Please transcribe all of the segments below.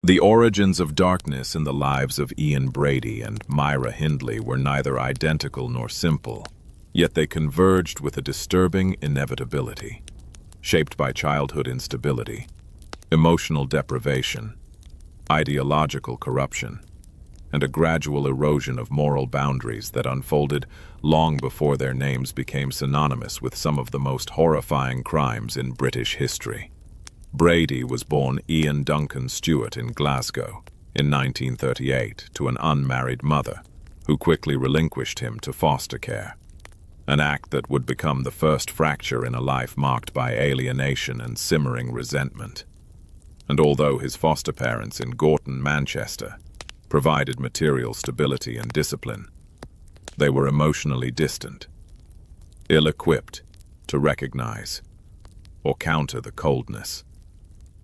The origins of darkness in the lives of Ian Brady and Myra Hindley were neither identical nor simple, yet they converged with a disturbing inevitability, shaped by childhood instability, emotional deprivation, ideological corruption, and a gradual erosion of moral boundaries that unfolded long before their names became synonymous with some of the most horrifying crimes in British history. Brady was born Ian Duncan Stewart in Glasgow in 1938 to an unmarried mother, who quickly relinquished him to foster care, an act that would become the first fracture in a life marked by alienation and simmering resentment. And although his foster parents in Gorton, Manchester, provided material stability and discipline, they were emotionally distant, ill-equipped to recognize or counter the coldness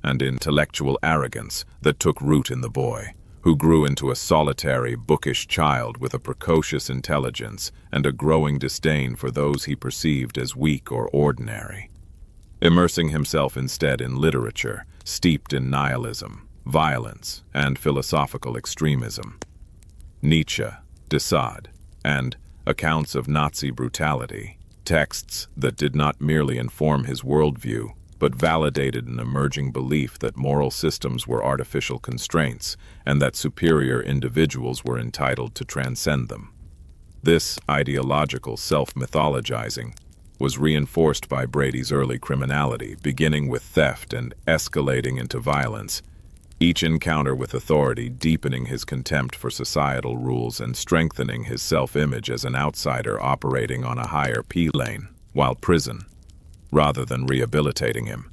and intellectual arrogance that took root in the boy, who grew into a solitary, bookish child with a precocious intelligence and a growing disdain for those he perceived as weak or ordinary. Immersing himself instead in literature, steeped in nihilism, violence, and philosophical extremism. Nietzsche, Desolate, and accounts of Nazi brutality, texts that did not merely inform his worldview, but validated an emerging belief that moral systems were artificial constraints and that superior individuals were entitled to transcend them. This ideological self-mythologizing was reinforced by Brady's early criminality, beginning with theft and escalating into violence, each encounter with authority deepening his contempt for societal rules and strengthening his self-image as an outsider operating on a higher plane, while prison, rather than rehabilitating him,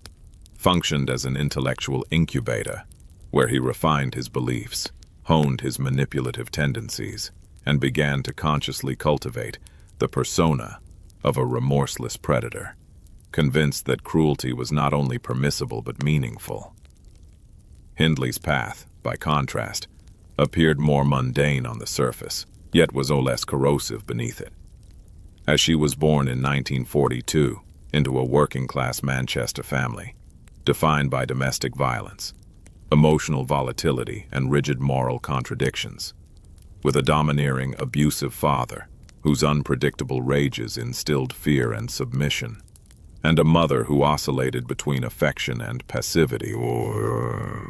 functioned as an intellectual incubator where he refined his beliefs, honed his manipulative tendencies, and began to consciously cultivate the persona of a remorseless predator, convinced that cruelty was not only permissible but meaningful. Hindley's path, by contrast, appeared more mundane on the surface, yet was no less corrosive beneath it. As she was born in 1942 into a working-class Manchester family, defined by domestic violence, emotional volatility, and rigid moral contradictions, with a domineering, abusive father whose unpredictable rages instilled fear and submission, and a mother who oscillated between affection and passivity,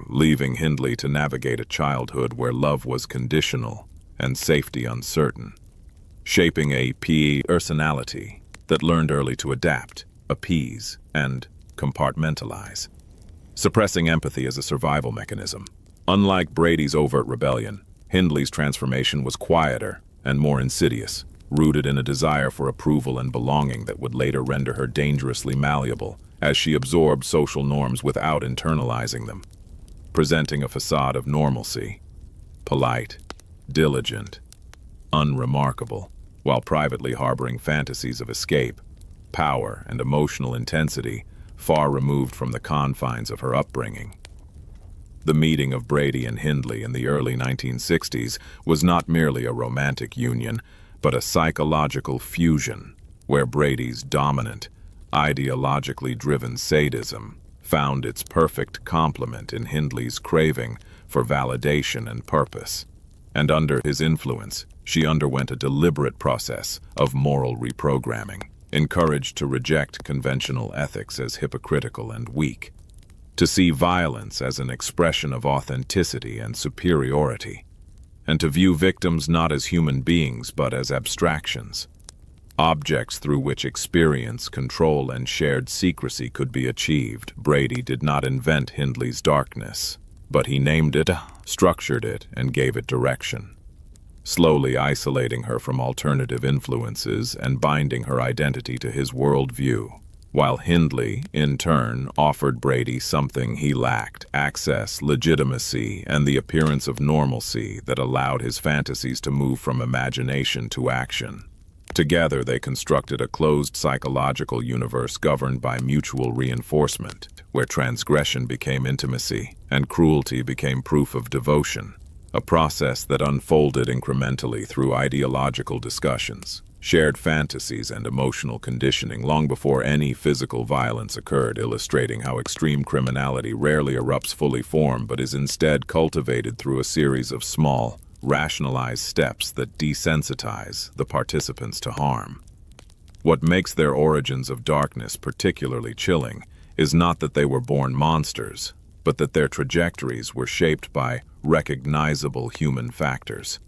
leaving Hindley to navigate a childhood where love was conditional and safety uncertain, shaping a personality that learned early to adapt, appease, and compartmentalize, suppressing empathy as a survival mechanism. Unlike Brady's overt rebellion, Hindley's transformation was quieter and more insidious, rooted in a desire for approval and belonging that would later render her dangerously malleable as she absorbed social norms without internalizing them, presenting a facade of normalcy, polite, diligent, unremarkable, while privately harboring fantasies of escape, power, and emotional intensity far removed from the confines of her upbringing. The meeting of Brady and Hindley in the early 1960s was not merely a romantic union, but a psychological fusion where Brady's dominant, ideologically driven sadism found its perfect complement in Hindley's craving for validation and purpose. And under his influence, she underwent a deliberate process of moral reprogramming, encouraged to reject conventional ethics as hypocritical and weak, to see violence as an expression of authenticity and superiority, and to view victims not as human beings but as abstractions, objects through which experience, control, and shared secrecy could be achieved. Brady did not invent Hindley's darkness, but he named it, structured it, and gave it direction, slowly isolating her from alternative influences and binding her identity to his worldview, while Hindley, in turn, offered Brady something he lacked: access, legitimacy, and the appearance of normalcy that allowed his fantasies to move from imagination to action. Together, they constructed a closed psychological universe governed by mutual reinforcement, where transgression became intimacy and cruelty became proof of devotion, a process that unfolded incrementally through ideological discussions, shared fantasies, and emotional conditioning long before any physical violence occurred, illustrating how extreme criminality rarely erupts fully formed but is instead cultivated through a series of small, rationalized steps that desensitize the participants to harm. What makes their origins of darkness particularly chilling is not that they were born monsters, but that their trajectories were shaped by recognizable human factors: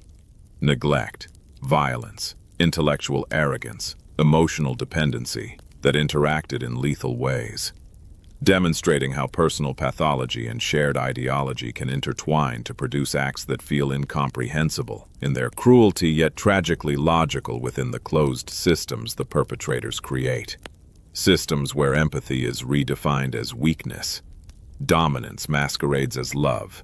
neglect, violence, intellectual arrogance, emotional dependency that interacted in lethal ways, demonstrating how personal pathology and shared ideology can intertwine to produce acts that feel incomprehensible in their cruelty yet tragically logical within the closed systems the perpetrators create. Systems where empathy is redefined as weakness, dominance masquerades as love,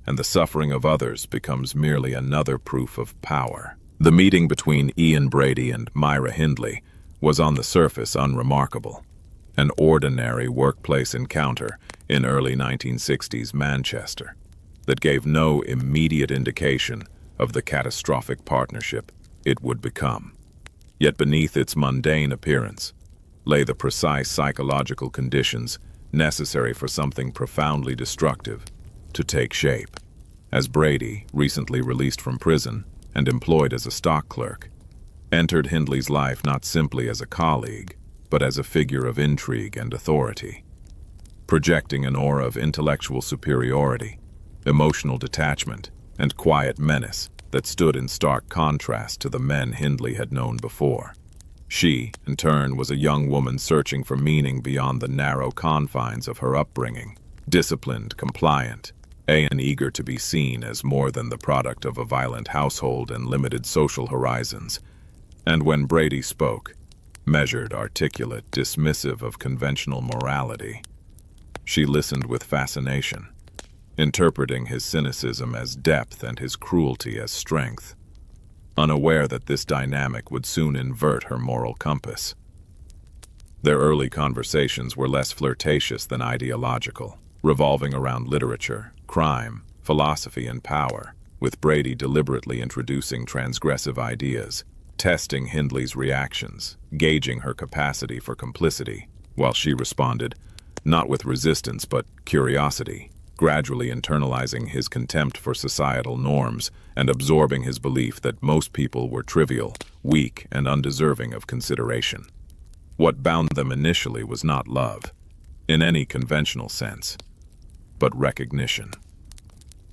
and the suffering of others becomes merely another proof of power. The meeting between Ian Brady and Myra Hindley was on the surface unremarkable. An ordinary workplace encounter in early 1960s Manchester that gave no immediate indication of the catastrophic partnership it would become. Yet beneath its mundane appearance lay the precise psychological conditions necessary for something profoundly destructive to take shape. As Brady, recently released from prison and employed as a stock clerk, entered Hindley's life not simply as a colleague, but as a figure of intrigue and authority, projecting an aura of intellectual superiority, emotional detachment, and quiet menace that stood in stark contrast to the men Hindley had known before. She, in turn, was a young woman searching for meaning beyond the narrow confines of her upbringing, disciplined, compliant, and eager to be seen as more than the product of a violent household and limited social horizons. And when Brady spoke, measured, articulate, dismissive of conventional morality, she listened with fascination, interpreting his cynicism as depth and his cruelty as strength, unaware that this dynamic would soon invert her moral compass. Their early conversations were less flirtatious than ideological, revolving around literature, crime, philosophy, and power, with Brady deliberately introducing transgressive ideas, testing Hindley's reactions, gauging her capacity for complicity, while she responded, not with resistance but curiosity, gradually internalizing his contempt for societal norms and absorbing his belief that most people were trivial, weak, and undeserving of consideration. What bound them initially was not love, in any conventional sense, but recognition.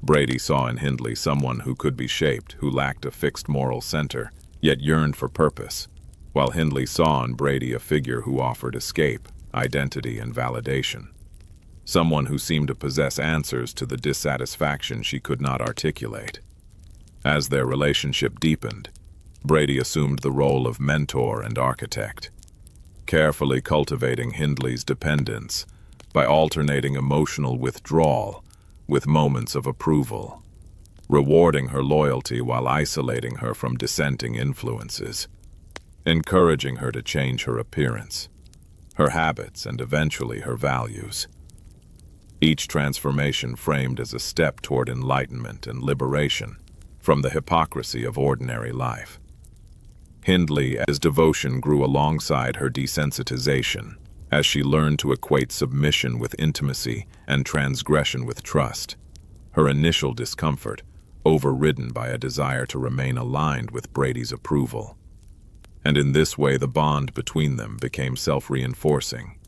Brady saw in Hindley someone who could be shaped, who lacked a fixed moral center, yet yearned for purpose, while Hindley saw in Brady a figure who offered escape, identity, and validation. Someone who seemed to possess answers to the dissatisfaction she could not articulate. As their relationship deepened, Brady assumed the role of mentor and architect, carefully cultivating Hindley's dependence by alternating emotional withdrawal with moments of approval, rewarding her loyalty while isolating her from dissenting influences, encouraging her to change her appearance, her habits, and eventually her values. Each transformation framed as a step toward enlightenment and liberation from the hypocrisy of ordinary life. Hindley's devotion grew alongside her desensitization, as she learned to equate submission with intimacy and transgression with trust. Her initial discomfort, overridden by a desire to remain aligned with Brady's approval. And in this way the bond between them became self-reinforcing,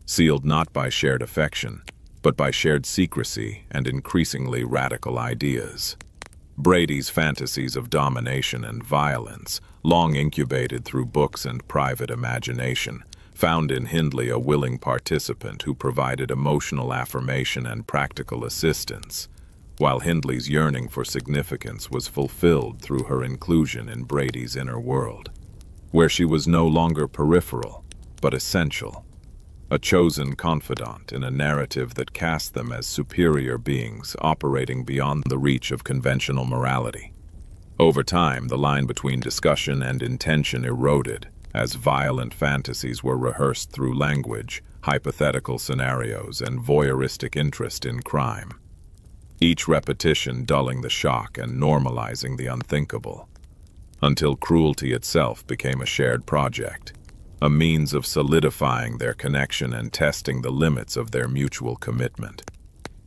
sealed not by shared affection, but by shared secrecy and increasingly radical ideas. Brady's fantasies of domination and violence, long incubated through books and private imagination, found in Hindley a willing participant who provided emotional affirmation and practical assistance, while Hindley's yearning for significance was fulfilled through her inclusion in Brady's inner world, where she was no longer peripheral, but essential, a chosen confidant in a narrative that cast them as superior beings operating beyond the reach of conventional morality. Over time, the line between discussion and intention eroded, as violent fantasies were rehearsed through language, hypothetical scenarios, and voyeuristic interest in crime. each repetition dulling the shock and normalizing the unthinkable, until cruelty itself became a shared project, a means of solidifying their connection and testing the limits of their mutual commitment.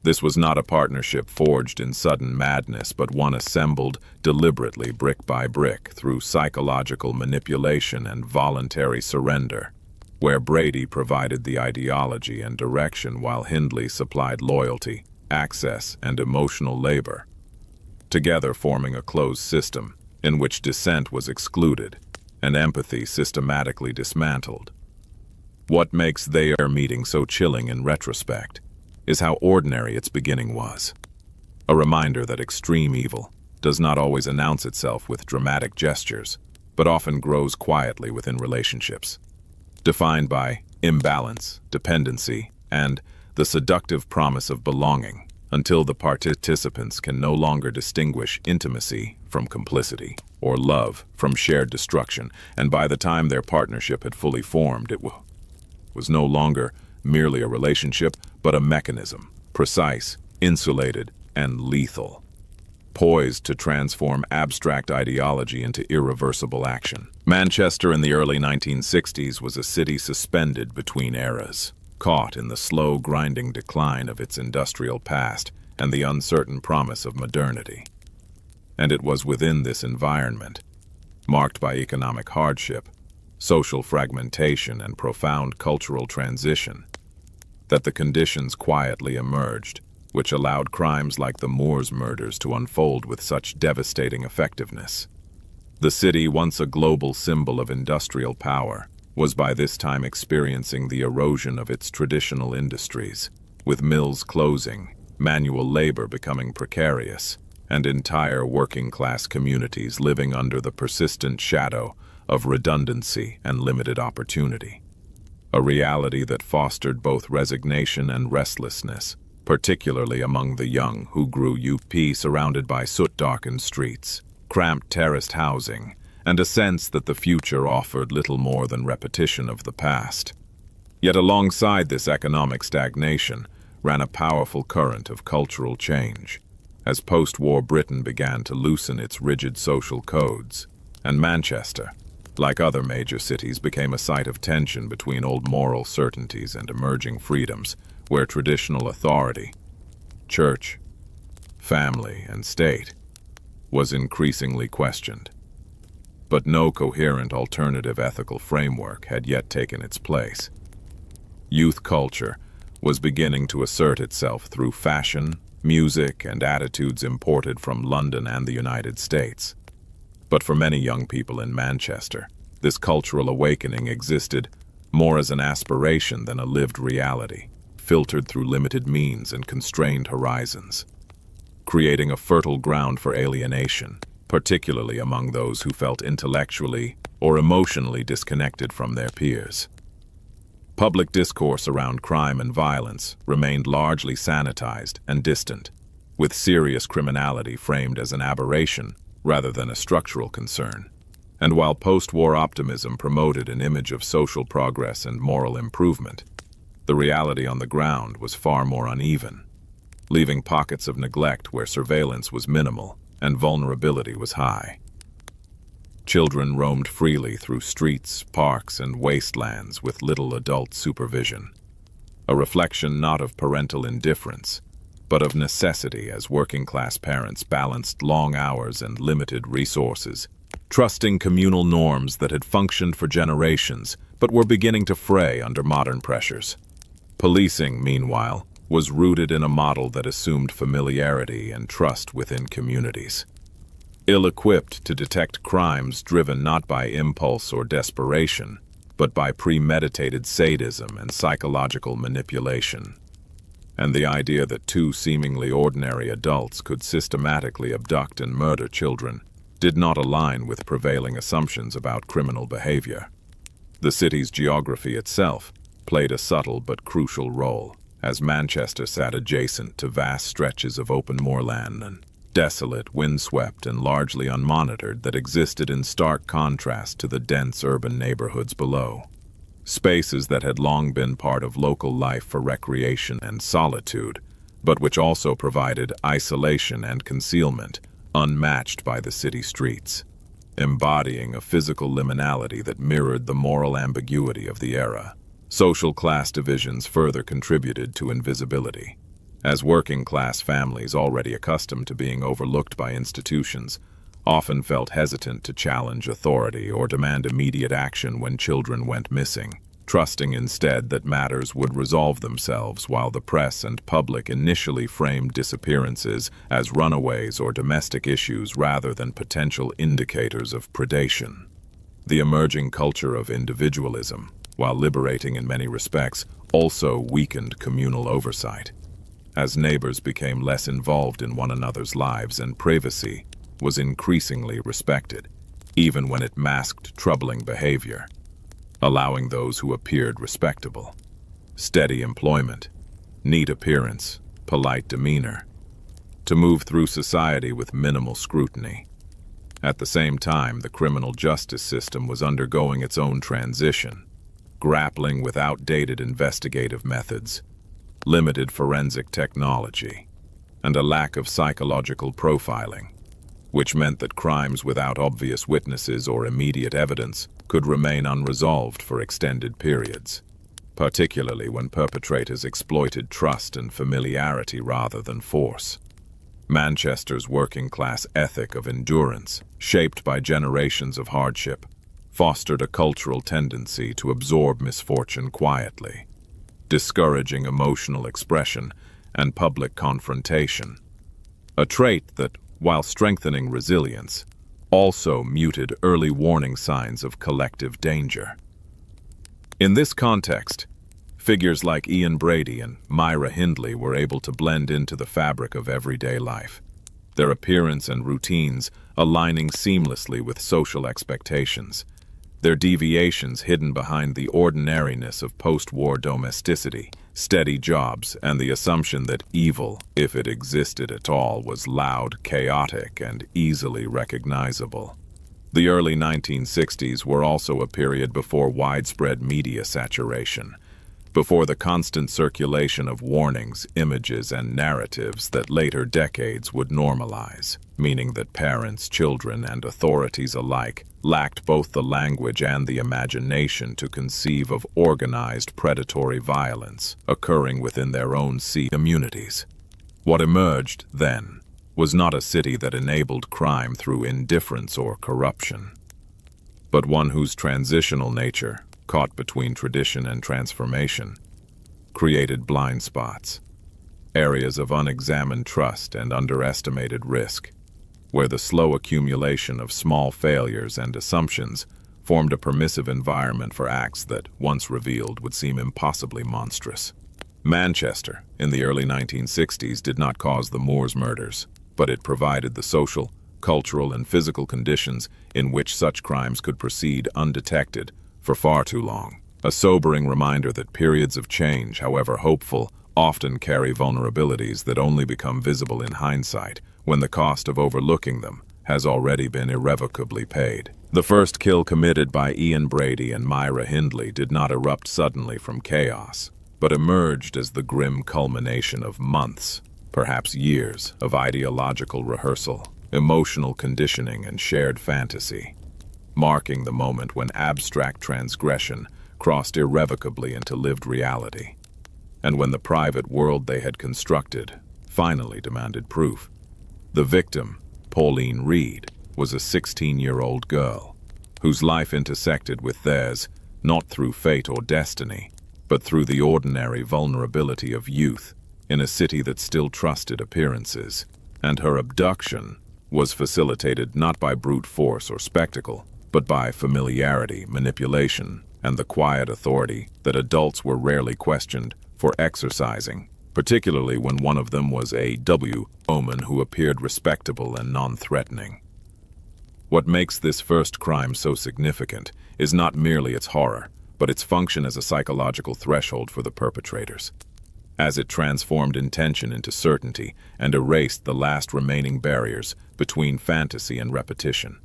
This was not a partnership forged in sudden madness, but one assembled deliberately brick by brick through psychological manipulation and voluntary surrender, where Brady provided the ideology and direction while Hindley supplied loyalty, access, and emotional labor, together forming a closed system in which dissent was excluded and empathy systematically dismantled. What makes their meeting so chilling in retrospect is how ordinary its beginning was. A reminder that extreme evil does not always announce itself with dramatic gestures, but often grows quietly within relationships, defined by imbalance, dependency, and the seductive promise of belonging, until the participants can no longer distinguish intimacy from complicity, or love from shared destruction, and by the time their partnership had fully formed, it was no longer merely a relationship, but a mechanism, precise, insulated, and lethal, poised to transform abstract ideology into irreversible action. Manchester in the early 1960s was a city suspended between eras, caught in the slow, grinding decline of its industrial past and the uncertain promise of modernity. And it was within this environment, marked by economic hardship, social fragmentation, and profound cultural transition, that the conditions quietly emerged, which allowed crimes like the Moor's murders to unfold with such devastating effectiveness. The city, once a global symbol of industrial power, was by this time experiencing the erosion of its traditional industries, with mills closing, manual labor becoming precarious, and entire working-class communities living under the persistent shadow of redundancy and limited opportunity. A reality that fostered both resignation and restlessness, particularly among the young who grew up surrounded by soot-darkened streets, cramped terraced housing, and a sense that the future offered little more than repetition of the past. Yet alongside this economic stagnation ran a powerful current of cultural change, as post-war Britain began to loosen its rigid social codes, and Manchester, like other major cities, became a site of tension between old moral certainties and emerging freedoms, where traditional authority, church, family, and state, was increasingly questioned. But no coherent alternative ethical framework had yet taken its place. Youth culture was beginning to assert itself through fashion, music, and attitudes imported from London and the United States. But for many young people in Manchester, this cultural awakening existed more as an aspiration than a lived reality, filtered through limited means and constrained horizons, creating a fertile ground for alienation, particularly among those who felt intellectually or emotionally disconnected from their peers. Public discourse around crime and violence remained largely sanitized and distant, with serious criminality framed as an aberration rather than a structural concern. And while post-war optimism promoted an image of social progress and moral improvement, the reality on the ground was far more uneven, leaving pockets of neglect where surveillance was minimal and vulnerability was high. Children roamed freely through streets, parks, and wastelands with little adult supervision, a reflection not of parental indifference, but of necessity as working-class parents balanced long hours and limited resources, trusting communal norms that had functioned for generations but were beginning to fray under modern pressures. Policing, meanwhile, was rooted in a model that assumed familiarity and trust within communities. Ill-equipped to detect crimes driven not by impulse or desperation, but by premeditated sadism and psychological manipulation. And the idea that two seemingly ordinary adults could systematically abduct and murder children did not align with prevailing assumptions about criminal behavior. The city's geography itself played a subtle but crucial role, as Manchester sat adjacent to vast stretches of open moorland and desolate, windswept, and largely unmonitored, that existed in stark contrast to the dense urban neighborhoods below. Spaces that had long been part of local life for recreation and solitude, but which also provided isolation and concealment unmatched by the city streets, embodying a physical liminality that mirrored the moral ambiguity of the era. Social class divisions further contributed to invisibility, as working-class families already accustomed to being overlooked by institutions often felt hesitant to challenge authority or demand immediate action when children went missing, trusting instead that matters would resolve themselves, while the press and public initially framed disappearances as runaways or domestic issues rather than potential indicators of predation. The emerging culture of individualism, while liberating in many respects, also weakened communal oversight, as neighbors became less involved in one another's lives and privacy was increasingly respected, even when it masked troubling behavior, allowing those who appeared respectable, steady employment, neat appearance, polite demeanor, to move through society with minimal scrutiny. At the same time, the criminal justice system was undergoing its own transition, grappling with outdated investigative methods, limited forensic technology, and a lack of psychological profiling, which meant that crimes without obvious witnesses or immediate evidence could remain unresolved for extended periods, particularly when perpetrators exploited trust and familiarity rather than force. Manchester's working-class ethic of endurance, shaped by generations of hardship, fostered a cultural tendency to absorb misfortune quietly, discouraging emotional expression and public confrontation, a trait that, while strengthening resilience, also muted early warning signs of collective danger. In this context, figures like Ian Brady and Myra Hindley were able to blend into the fabric of everyday life, their appearance and routines aligning seamlessly with social expectations, their deviations hidden behind the ordinariness of post-war domesticity, steady jobs, and the assumption that evil, if it existed at all, was loud, chaotic, and easily recognizable. The early 1960s were also a period before widespread media saturation, before the constant circulation of warnings, images, and narratives that later decades would normalize, meaning that parents, children, and authorities alike lacked both the language and the imagination to conceive of organized predatory violence occurring within their own communities. What emerged, then, was not a city that enabled crime through indifference or corruption, but one whose transitional nature, caught between tradition and transformation, created blind spots, areas of unexamined trust and underestimated risk, where the slow accumulation of small failures and assumptions formed a permissive environment for acts that, once revealed, would seem impossibly monstrous. Manchester, in the early 1960s, did not cause the Moors murders, but it provided the social, cultural, and physical conditions in which such crimes could proceed undetected for far too long. A sobering reminder that periods of change, however hopeful, often carry vulnerabilities that only become visible in hindsight, when the cost of overlooking them has already been irrevocably paid. The first kill committed by Ian Brady and Myra Hindley did not erupt suddenly from chaos, but emerged as the grim culmination of months, perhaps years, of ideological rehearsal, emotional conditioning, and shared fantasy, marking the moment when abstract transgression crossed irrevocably into lived reality, and when the private world they had constructed finally demanded proof. The victim, Pauline Reed, was a 16-year-old girl, whose life intersected with theirs not through fate or destiny, but through the ordinary vulnerability of youth in a city that still trusted appearances, and her abduction was facilitated not by brute force or spectacle, but by familiarity, manipulation, and the quiet authority that adults were rarely questioned for exercising, particularly when one of them was a woman who appeared respectable and non-threatening. What makes this first crime so significant is not merely its horror, but its function as a psychological threshold for the perpetrators, as it transformed intention into certainty and erased the last remaining barriers between fantasy and repetition,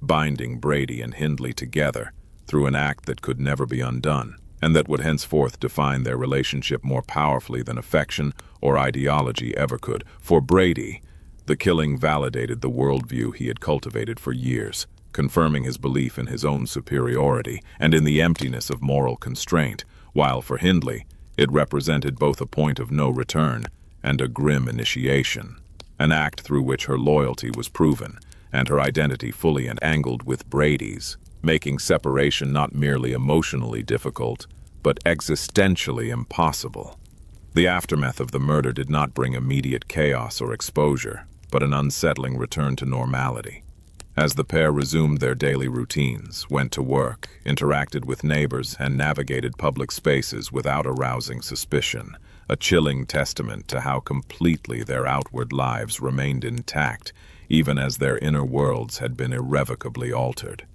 binding Brady and Hindley together through an act that could never be undone, and that would henceforth define their relationship more powerfully than affection or ideology ever could. For Brady, the killing validated the worldview he had cultivated for years, confirming his belief in his own superiority and in the emptiness of moral constraint, while for Hindley, it represented both a point of no return and a grim initiation, an act through which her loyalty was proven and her identity fully entangled with Brady's, making separation not merely emotionally difficult, but existentially impossible. The aftermath of the murder did not bring immediate chaos or exposure, but an unsettling return to normality. As the pair resumed their daily routines, went to work, interacted with neighbors, and navigated public spaces without arousing suspicion, a chilling testament to how completely their outward lives remained intact, even as their inner worlds had been irrevocably altered.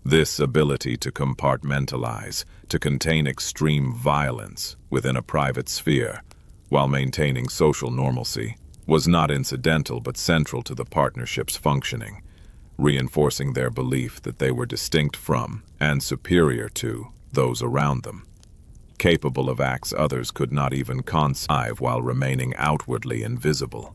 This ability to compartmentalize, to contain extreme violence within a private sphere, while maintaining social normalcy, was not incidental but central to the partnership's functioning, reinforcing their belief that they were distinct from and superior to those around them, capable of acts others could not even conceive while remaining outwardly invisible.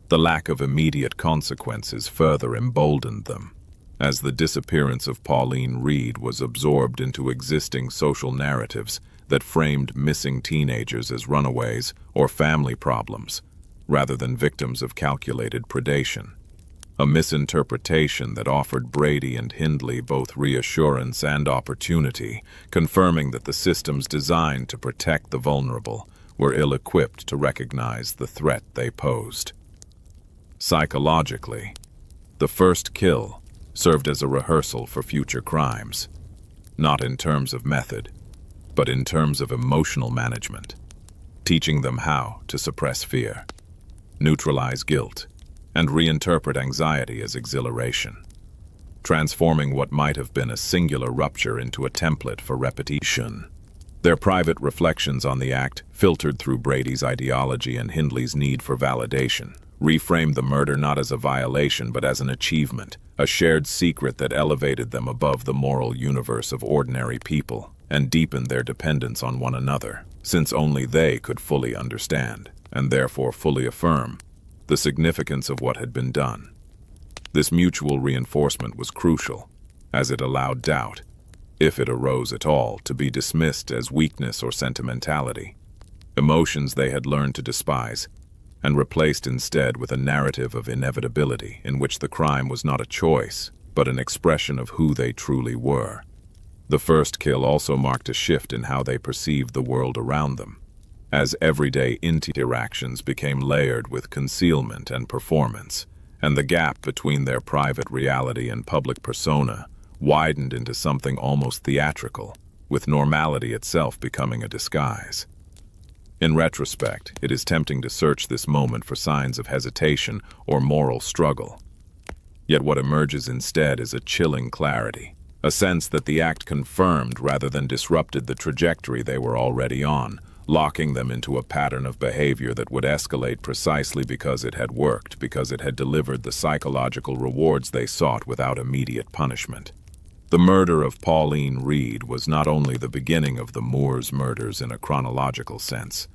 The lack of immediate consequences further emboldened them, as the disappearance of Pauline Reed was absorbed into existing social narratives that framed missing teenagers as runaways or family problems, rather than victims of calculated predation. A misinterpretation that offered Brady and Hindley both reassurance and opportunity, confirming that the systems designed to protect the vulnerable were ill-equipped to recognize the threat they posed. Psychologically, the first kill served as a rehearsal for future crimes, not in terms of method, but in terms of emotional management, teaching them how to suppress fear, neutralize guilt, and reinterpret anxiety as exhilaration, transforming what might have been a singular rupture into a template for repetition. Their private reflections on the act, filtered through Brady's ideology and Hindley's need for validation, reframed the murder not as a violation but as an achievement, a shared secret that elevated them above the moral universe of ordinary people and deepened their dependence on one another, since only they could fully understand, and therefore fully affirm, the significance of what had been done. This mutual reinforcement was crucial, as it allowed doubt, if it arose at all, to be dismissed as weakness or sentimentality, emotions they had learned to despise, and replaced instead with a narrative of inevitability in which the crime was not a choice, but an expression of who they truly were. The first kill also marked a shift in how they perceived the world around them, as everyday interactions became layered with concealment and performance, and the gap between their private reality and public persona widened into something almost theatrical, with normality itself becoming a disguise. In retrospect, it is tempting to search this moment for signs of hesitation or moral struggle. Yet what emerges instead is a chilling clarity, a sense that the act confirmed rather than disrupted the trajectory they were already on, locking them into a pattern of behavior that would escalate precisely because it had worked, because it had delivered the psychological rewards they sought without immediate punishment. The murder of Pauline Reed was not only the beginning of the Moors' murders in a chronological sense,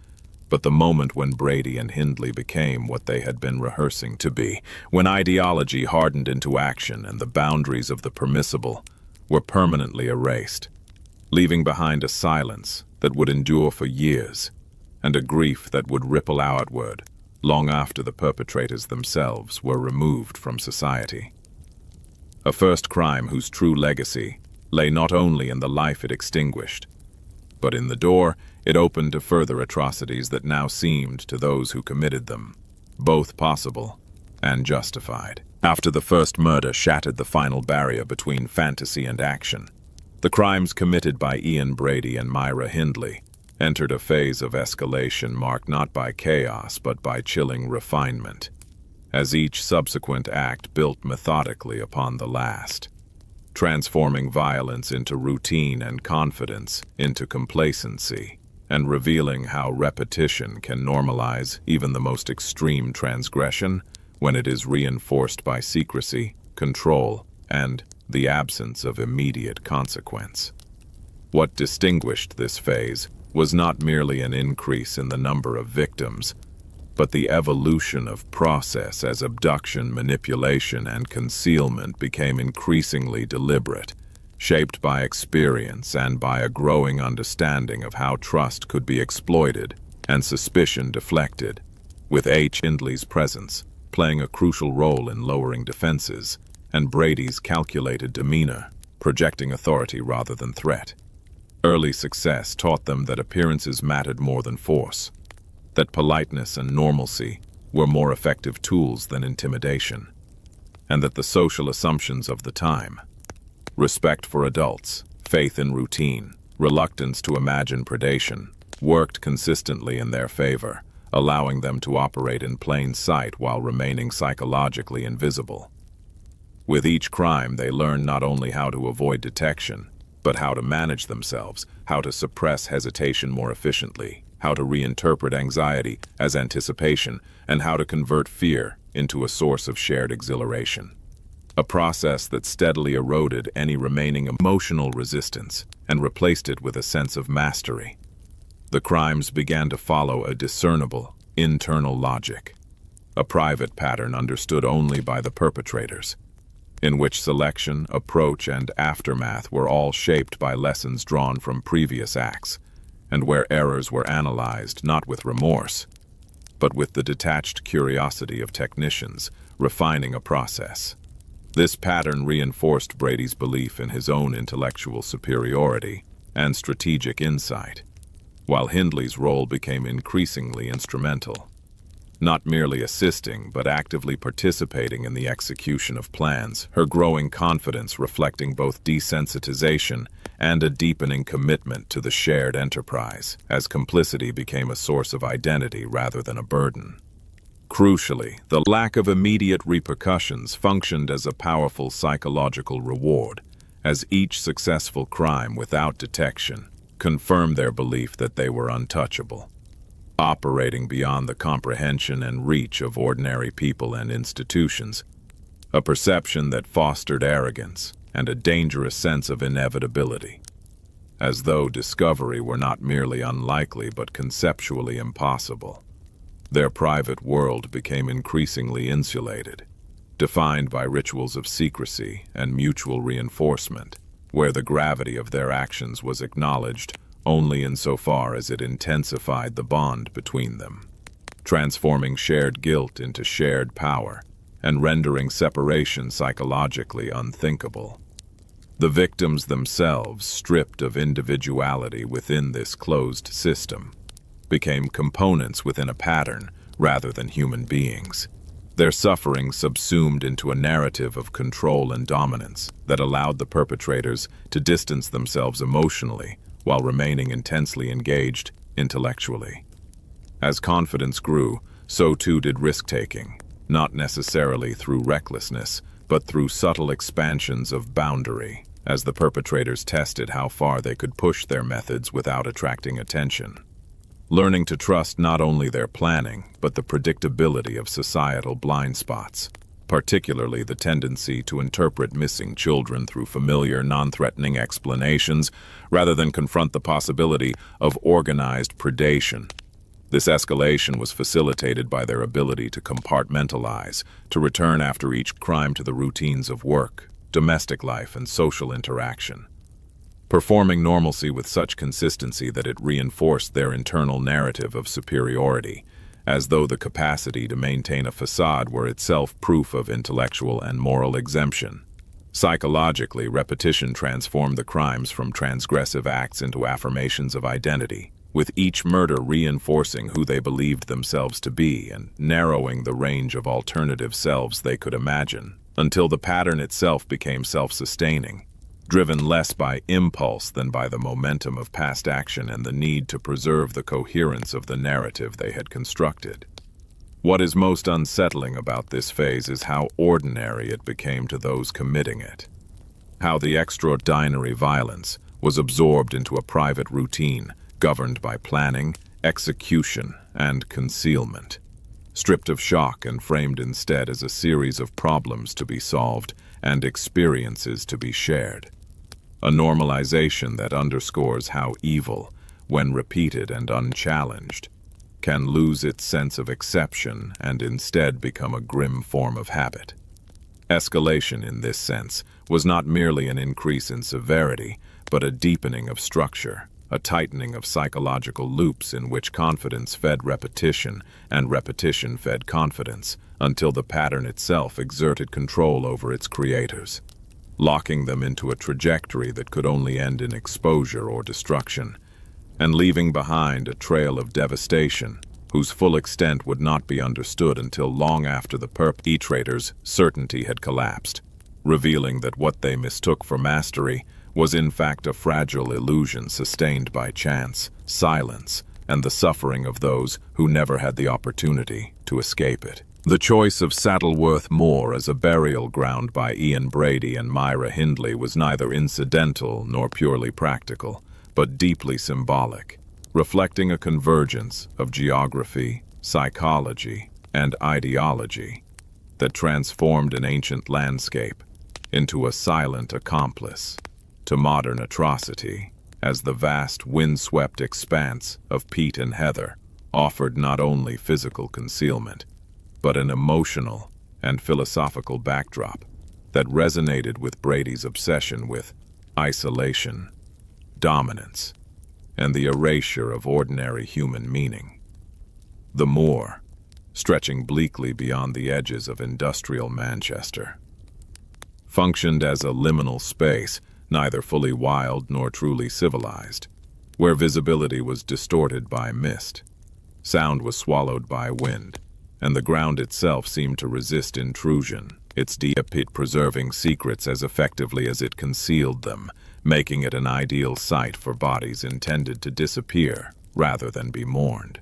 but the moment when Brady and Hindley became what they had been rehearsing to be, when ideology hardened into action and the boundaries of the permissible were permanently erased, leaving behind a silence that would endure for years, and a grief that would ripple outward long after the perpetrators themselves were removed from society. A first crime whose true legacy lay not only in the life it extinguished, but in the door it opened to further atrocities that now seemed, to those who committed them, both possible and justified. After the first murder shattered the final barrier between fantasy and action, the crimes committed by Ian Brady and Myra Hindley entered a phase of escalation marked not by chaos but by chilling refinement, as each subsequent act built methodically upon the last, transforming violence into routine and confidence into complacency, and revealing how repetition can normalize even the most extreme transgression when it is reinforced by secrecy, control, and the absence of immediate consequence. What distinguished this phase was not merely an increase in the number of victims, but the evolution of process as abduction, manipulation, and concealment became increasingly deliberate, shaped by experience and by a growing understanding of how trust could be exploited and suspicion deflected, with Hindley's presence playing a crucial role in lowering defenses, and Brady's calculated demeanor projecting authority rather than threat. Early success taught them that appearances mattered more than force, that politeness and normalcy were more effective tools than intimidation, and that the social assumptions of the time, respect for adults, faith in routine, reluctance to imagine predation, worked consistently in their favor, allowing them to operate in plain sight while remaining psychologically invisible. With each crime, they learned not only how to avoid detection, but how to manage themselves, how to suppress hesitation more efficiently, how to reinterpret anxiety as anticipation, and how to convert fear into a source of shared exhilaration. A process that steadily eroded any remaining emotional resistance and replaced it with a sense of mastery. The crimes began to follow a discernible, internal logic, a private pattern understood only by the perpetrators, in which selection, approach, and aftermath were all shaped by lessons drawn from previous acts, and where errors were analyzed not with remorse, but with the detached curiosity of technicians refining a process. This pattern reinforced Brady's belief in his own intellectual superiority and strategic insight, while Hindley's role became increasingly instrumental, not merely assisting but actively participating in the execution of plans, her growing confidence reflecting both desensitization and a deepening commitment to the shared enterprise, as complicity became a source of identity rather than a burden. Crucially, the lack of immediate repercussions functioned as a powerful psychological reward, as each successful crime without detection confirmed their belief that they were untouchable, operating beyond the comprehension and reach of ordinary people and institutions, a perception that fostered arrogance and a dangerous sense of inevitability, as though discovery were not merely unlikely but conceptually impossible. Their private world became increasingly insulated, defined by rituals of secrecy and mutual reinforcement, where the gravity of their actions was acknowledged only insofar as it intensified the bond between them, transforming shared guilt into shared power and rendering separation psychologically unthinkable. The victims themselves, stripped of individuality within this closed system, became components within a pattern rather than human beings, their suffering subsumed into a narrative of control and dominance that allowed the perpetrators to distance themselves emotionally while remaining intensely engaged intellectually. As confidence grew, so too did risk-taking, not necessarily through recklessness, but through subtle expansions of boundary, as the perpetrators tested how far they could push their methods without attracting attention. Learning to trust not only their planning, but the predictability of societal blind spots, particularly the tendency to interpret missing children through familiar, non-threatening explanations, rather than confront the possibility of organized predation. This escalation was facilitated by their ability to compartmentalize, to return after each crime to the routines of work, domestic life, and social interaction, performing normalcy with such consistency that it reinforced their internal narrative of superiority, as though the capacity to maintain a facade were itself proof of intellectual and moral exemption. Psychologically, repetition transformed the crimes from transgressive acts into affirmations of identity, with each murder reinforcing who they believed themselves to be and narrowing the range of alternative selves they could imagine, until the pattern itself became self-sustaining, driven less by impulse than by the momentum of past action and the need to preserve the coherence of the narrative they had constructed. What is most unsettling about this phase is how ordinary it became to those committing it, how the extraordinary violence was absorbed into a private routine governed by planning, execution, and concealment, stripped of shock and framed instead as a series of problems to be solved and experiences to be shared. a normalization that underscores how evil, when repeated and unchallenged, can lose its sense of exception and instead become a grim form of habit. Escalation, in this sense, was not merely an increase in severity, but a deepening of structure, a tightening of psychological loops in which confidence fed repetition and repetition fed confidence, until the pattern itself exerted control over its creators, locking them into a trajectory that could only end in exposure or destruction, and leaving behind a trail of devastation whose full extent would not be understood until long after the perpetrators' certainty had collapsed, revealing that what they mistook for mastery was in fact a fragile illusion sustained by chance, silence, and the suffering of those who never had the opportunity to escape it. The choice of Saddleworth Moor as a burial ground by Ian Brady and Myra Hindley was neither incidental nor purely practical, but deeply symbolic, reflecting a convergence of geography, psychology, and ideology that transformed an ancient landscape into a silent accomplice to modern atrocity, as the vast windswept expanse of peat and heather offered not only physical concealment, but an emotional and philosophical backdrop that resonated with Brady's obsession with isolation, dominance, and the erasure of ordinary human meaning. The moor, stretching bleakly beyond the edges of industrial Manchester, functioned as a liminal space, neither fully wild nor truly civilized, where visibility was distorted by mist, sound was swallowed by wind, and the ground itself seemed to resist intrusion, its deep pit preserving secrets as effectively as it concealed them, making it an ideal site for bodies intended to disappear rather than be mourned.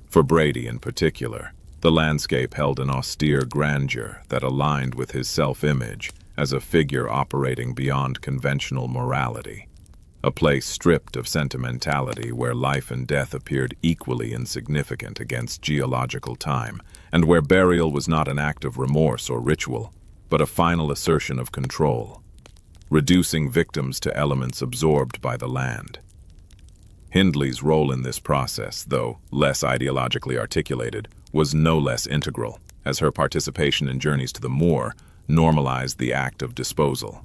For Brady in particular, the landscape held an austere grandeur that aligned with his self-image as a figure operating beyond conventional morality, a place stripped of sentimentality where life and death appeared equally insignificant against geological time, and where burial was not an act of remorse or ritual, but a final assertion of control, reducing victims to elements absorbed by the land. Hindley's role in this process, though less ideologically articulated, was no less integral, as her participation in Journeys to the Moor normalized the act of disposal,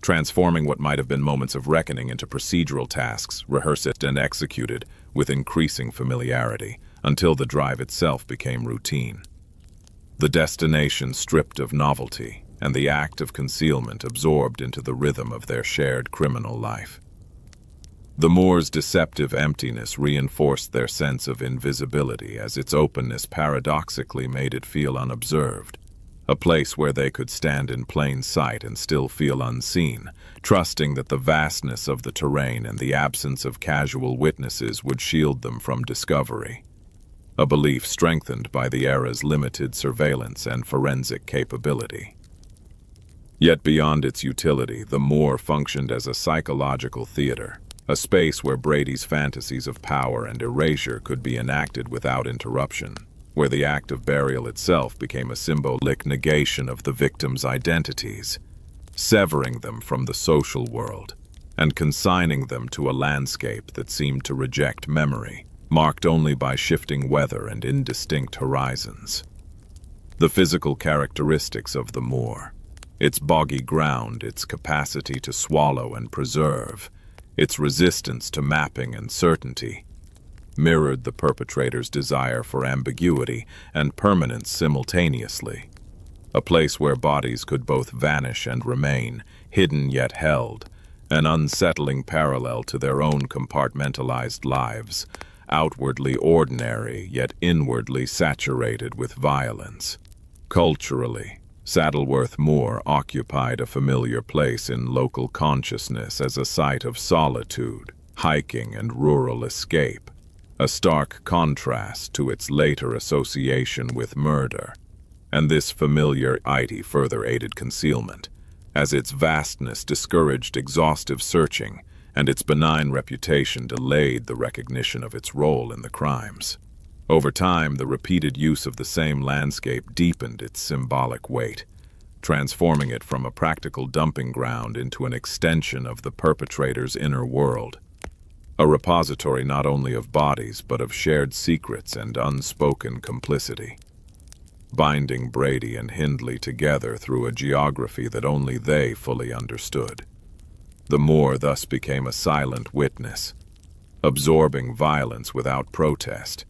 transforming what might have been moments of reckoning into procedural tasks, rehearsed and executed with increasing familiarity, until the drive itself became routine. The destination stripped of novelty, and the act of concealment absorbed into the rhythm of their shared criminal life. The moor's deceptive emptiness reinforced their sense of invisibility, as its openness paradoxically made it feel unobserved, a place where they could stand in plain sight and still feel unseen, trusting that the vastness of the terrain and the absence of casual witnesses would shield them from discovery, a belief strengthened by the era's limited surveillance and forensic capability. Yet beyond its utility, the moor functioned as a psychological theater, a space where Brady's fantasies of power and erasure could be enacted without interruption, where the act of burial itself became a symbolic negation of the victims' identities, severing them from the social world and consigning them to a landscape that seemed to reject memory, marked only by shifting weather and indistinct horizons. The physical characteristics of the moor, its boggy ground, its capacity to swallow and preserve, its resistance to mapping and certainty, mirrored the perpetrator's desire for ambiguity and permanence simultaneously, a place where bodies could both vanish and remain, hidden yet held, an unsettling parallel to their own compartmentalized lives, outwardly ordinary yet inwardly saturated with violence. Culturally, Saddleworth Moor occupied a familiar place in local consciousness as a site of solitude, hiking, and rural escape, a stark contrast to its later association with murder, and this familiarity further aided concealment, as its vastness discouraged exhaustive searching, and its benign reputation delayed the recognition of its role in the crimes. Over time, the repeated use of the same landscape deepened its symbolic weight, transforming it from a practical dumping ground into an extension of the perpetrator's inner world, a repository not only of bodies but of shared secrets and unspoken complicity, binding Brady and Hindley together through a geography that only they fully understood. The moor thus became a silent witness, absorbing violence without protest,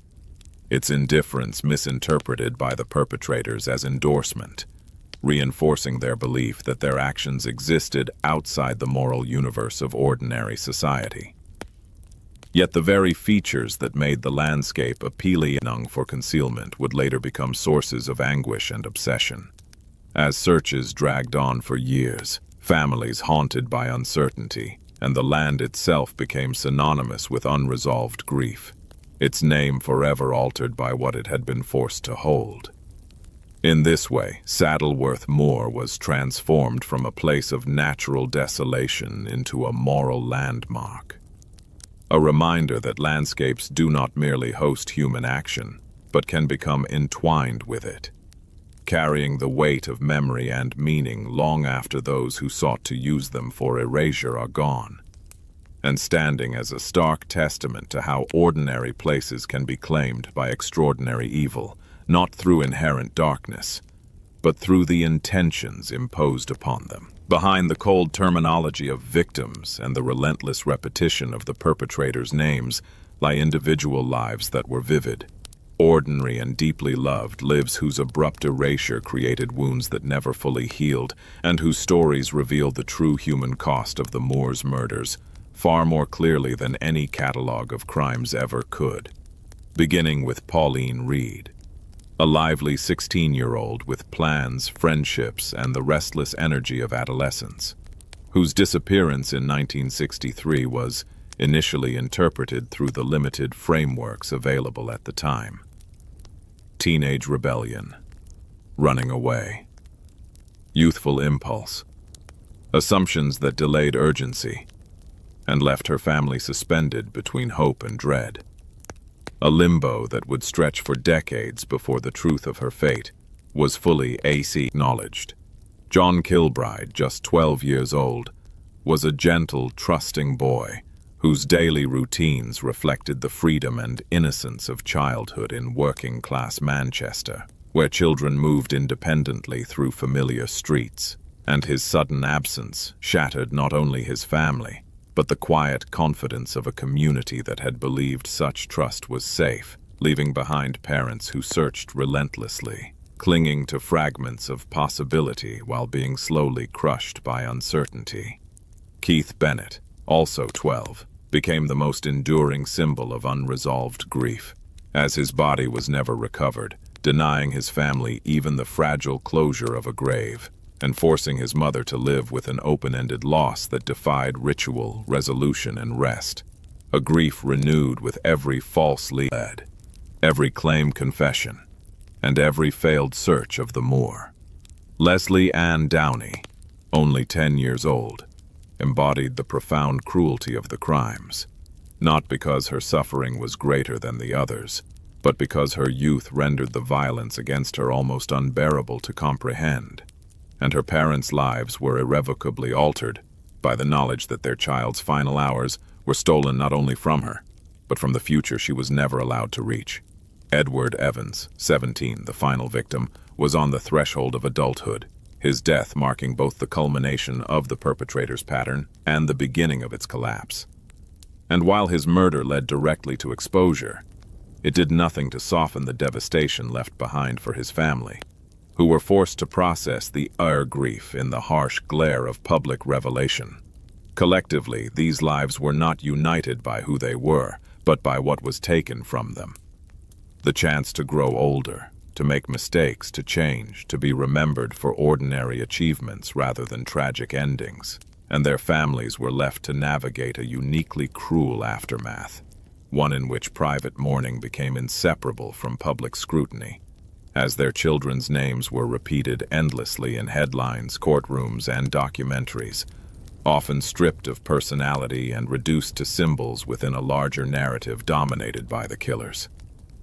its indifference misinterpreted by the perpetrators as endorsement, reinforcing their belief that their actions existed outside the moral universe of ordinary society. Yet the very features that made the landscape appealing for concealment would later become sources of anguish and obsession. As searches dragged on for years, families haunted by uncertainty, and the land itself became synonymous with unresolved grief, its name forever altered by what it had been forced to hold. In this way, Saddleworth Moor was transformed from a place of natural desolation into a moral landmark. A reminder that landscapes do not merely host human action, but can become entwined with it, carrying the weight of memory and meaning long after those who sought to use them for erasure are gone, and standing as a stark testament to how ordinary places can be claimed by extraordinary evil, not through inherent darkness, but through the intentions imposed upon them. Behind the cold terminology of victims and the relentless repetition of the perpetrators' names lie individual lives that were vivid, ordinary and deeply loved, lives whose abrupt erasure created wounds that never fully healed, and whose stories reveal the true human cost of the Moor's murders far more clearly than any catalogue of crimes ever could. Beginning with Pauline Reed, a lively 16-year-old with plans, friendships, and the restless energy of adolescence, whose disappearance in 1963 was initially interpreted through the limited frameworks available at the time. Teenage rebellion, running away, youthful impulse, assumptions that delayed urgency, and left her family suspended between hope and dread. A limbo that would stretch for decades before the truth of her fate was fully acknowledged. John Kilbride, just 12 years old, was a gentle, trusting boy whose daily routines reflected the freedom and innocence of childhood in working-class Manchester, where children moved independently through familiar streets, and his sudden absence shattered not only his family, but the quiet confidence of a community that had believed such trust was safe, leaving behind parents who searched relentlessly, clinging to fragments of possibility while being slowly crushed by uncertainty. Keith Bennett, also 12, became the most enduring symbol of unresolved grief, as his body was never recovered, denying his family even the fragile closure of a grave, and forcing his mother to live with an open-ended loss that defied ritual, resolution, and rest, a grief renewed with every false lead, every claim confession, and every failed search of the moor. Leslie Ann Downey, only 10 years old, embodied the profound cruelty of the crimes, not because her suffering was greater than the others, but because her youth rendered the violence against her almost unbearable to comprehend, and her parents' lives were irrevocably altered by the knowledge that their child's final hours were stolen not only from her, but from the future she was never allowed to reach. Edward Evans, 17, the final victim, was on the threshold of adulthood, his death marking both the culmination of the perpetrator's pattern and the beginning of its collapse. And while his murder led directly to exposure, it did nothing to soften the devastation left behind for his family, who were forced to process the grief in the harsh glare of public revelation. Collectively, these lives were not united by who they were, but by what was taken from them. The chance to grow older, to make mistakes, to change, to be remembered for ordinary achievements rather than tragic endings, and their families were left to navigate a uniquely cruel aftermath, one in which private mourning became inseparable from public scrutiny, as their children's names were repeated endlessly in headlines, courtrooms, and documentaries, often stripped of personality and reduced to symbols within a larger narrative dominated by the killers.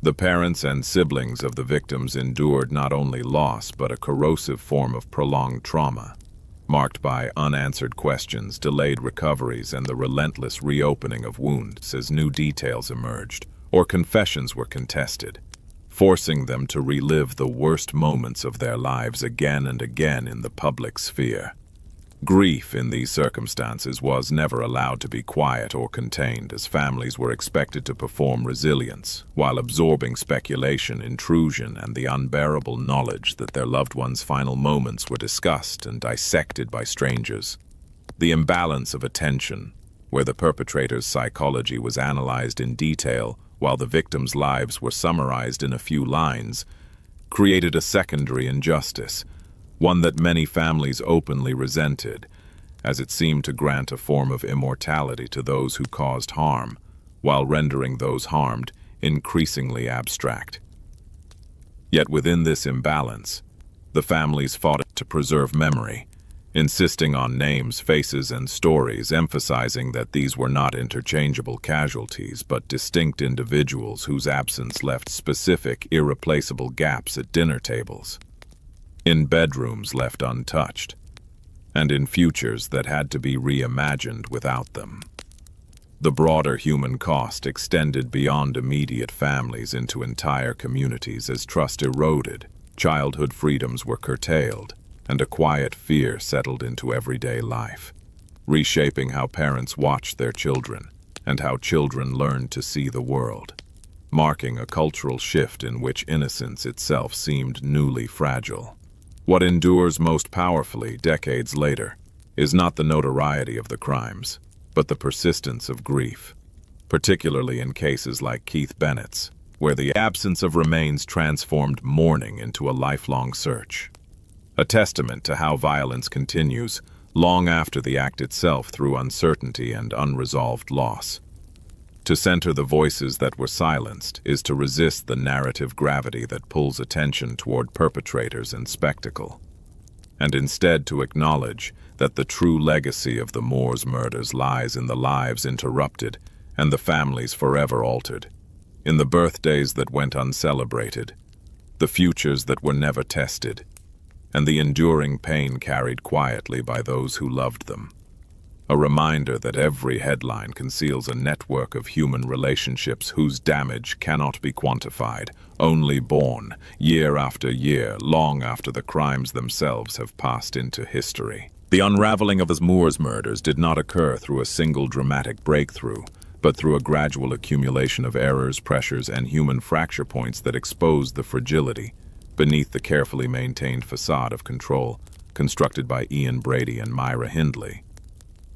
The parents and siblings of the victims endured not only loss but a corrosive form of prolonged trauma, marked by unanswered questions, delayed recoveries, and the relentless reopening of wounds as new details emerged or confessions were contested, forcing them to relive the worst moments of their lives again and again in the public sphere. Grief in these circumstances was never allowed to be quiet or contained, as families were expected to perform resilience while absorbing speculation, intrusion, and the unbearable knowledge that their loved ones' final moments were discussed and dissected by strangers. The imbalance of attention, where the perpetrator's psychology was analyzed in detail while the victims' lives were summarized in a few lines, created a secondary injustice, one that many families openly resented, as it seemed to grant a form of immortality to those who caused harm, while rendering those harmed increasingly abstract. Yet within this imbalance, the families fought to preserve memory, insisting on names, faces, and stories, emphasizing that these were not interchangeable casualties, but distinct individuals whose absence left specific, irreplaceable gaps at dinner tables, in bedrooms left untouched, and in futures that had to be reimagined without them. The broader human cost extended beyond immediate families into entire communities as trust eroded, childhood freedoms were curtailed, and a quiet fear settled into everyday life, reshaping how parents watched their children and how children learned to see the world, marking a cultural shift in which innocence itself seemed newly fragile. What endures most powerfully decades later is not the notoriety of the crimes, but the persistence of grief, particularly in cases like Keith Bennett's, where the absence of remains transformed mourning into a lifelong search. A testament to how violence continues long after the act itself through uncertainty and unresolved loss. To center the voices that were silenced is to resist the narrative gravity that pulls attention toward perpetrators and spectacle, and instead to acknowledge that the true legacy of the Moor's murders lies in the lives interrupted and the families forever altered, in the birthdays that went uncelebrated, the futures that were never tested, and the enduring pain carried quietly by those who loved them. A reminder that every headline conceals a network of human relationships whose damage cannot be quantified, only borne, year after year, long after the crimes themselves have passed into history. The unraveling of the Moor's murders did not occur through a single dramatic breakthrough, but through a gradual accumulation of errors, pressures, and human fracture points that exposed the fragility beneath the carefully maintained facade of control constructed by Ian Brady and Myra Hindley,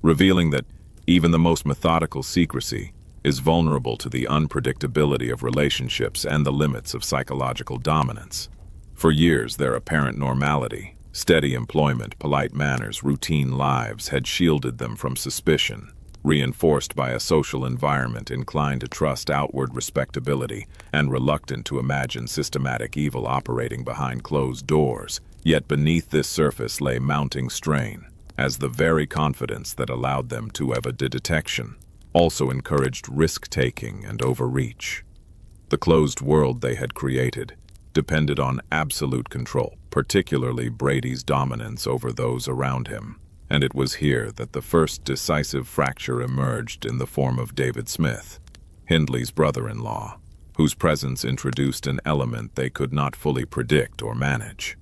revealing that even the most methodical secrecy is vulnerable to the unpredictability of relationships and the limits of psychological dominance. For years, their apparent normality, steady employment, polite manners, routine lives had shielded them from suspicion, reinforced by a social environment inclined to trust outward respectability and reluctant to imagine systematic evil operating behind closed doors. Yet beneath this surface lay mounting strain, as the very confidence that allowed them to evade detection also encouraged risk-taking and overreach. The closed world they had created depended on absolute control, particularly Brady's dominance over those around him, and it was here that the first decisive fracture emerged in the form of David Smith, Hindley's brother-in-law, whose presence introduced an element they could not fully predict or manage.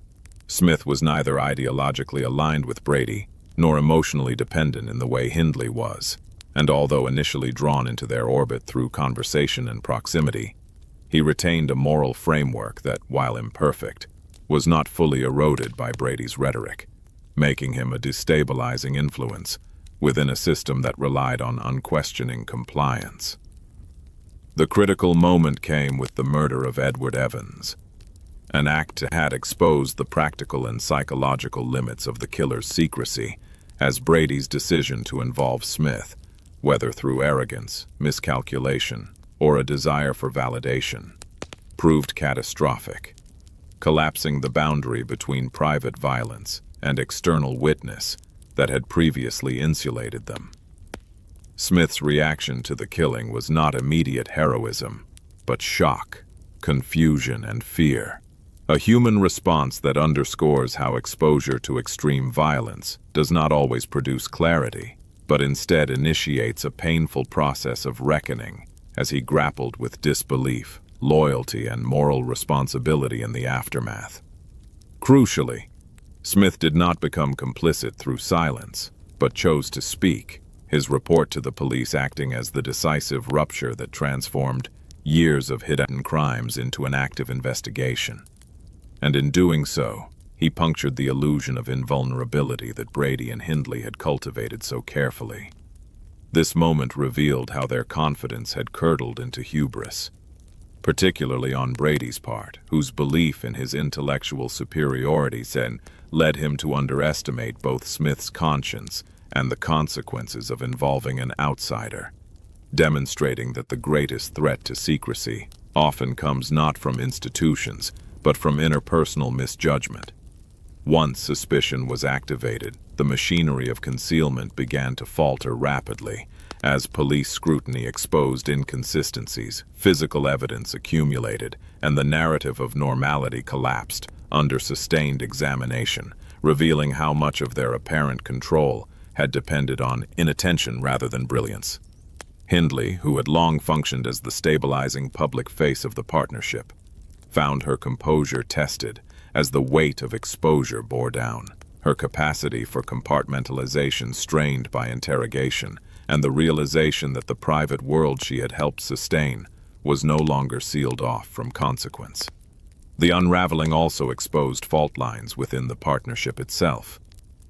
Smith was neither ideologically aligned with Brady nor emotionally dependent in the way Hindley was, and although initially drawn into their orbit through conversation and proximity, he retained a moral framework that, while imperfect, was not fully eroded by Brady's rhetoric, making him a destabilizing influence within a system that relied on unquestioning compliance. The critical moment came with the murder of Edward Evans, an act that had exposed the practical and psychological limits of the killer's secrecy, as Brady's decision to involve Smith, whether through arrogance, miscalculation, or a desire for validation, proved catastrophic, collapsing the boundary between private violence and external witness that had previously insulated them. Smith's reaction to the killing was not immediate heroism, but shock, confusion, and fear. A human response that underscores how exposure to extreme violence does not always produce clarity, but instead initiates a painful process of reckoning as he grappled with disbelief, loyalty, and moral responsibility in the aftermath. Crucially, Smith did not become complicit through silence, but chose to speak, his report to the police acting as the decisive rupture that transformed years of hidden crimes into an active investigation. And in doing so, he punctured the illusion of invulnerability that Brady and Hindley had cultivated so carefully. This moment revealed how their confidence had curdled into hubris, particularly on Brady's part, whose belief in his intellectual superiority led him to underestimate both Smith's conscience and the consequences of involving an outsider, demonstrating that the greatest threat to secrecy often comes not from institutions, but from interpersonal misjudgment. Once suspicion was activated, the machinery of concealment began to falter rapidly, as police scrutiny exposed inconsistencies, physical evidence accumulated, and the narrative of normality collapsed under sustained examination, revealing how much of their apparent control had depended on inattention rather than brilliance. Hindley, who had long functioned as the stabilizing public face of the partnership, found her composure tested as the weight of exposure bore down, her capacity for compartmentalization strained by interrogation, and the realization that the private world she had helped sustain was no longer sealed off from consequence. The unraveling also exposed fault lines within the partnership itself,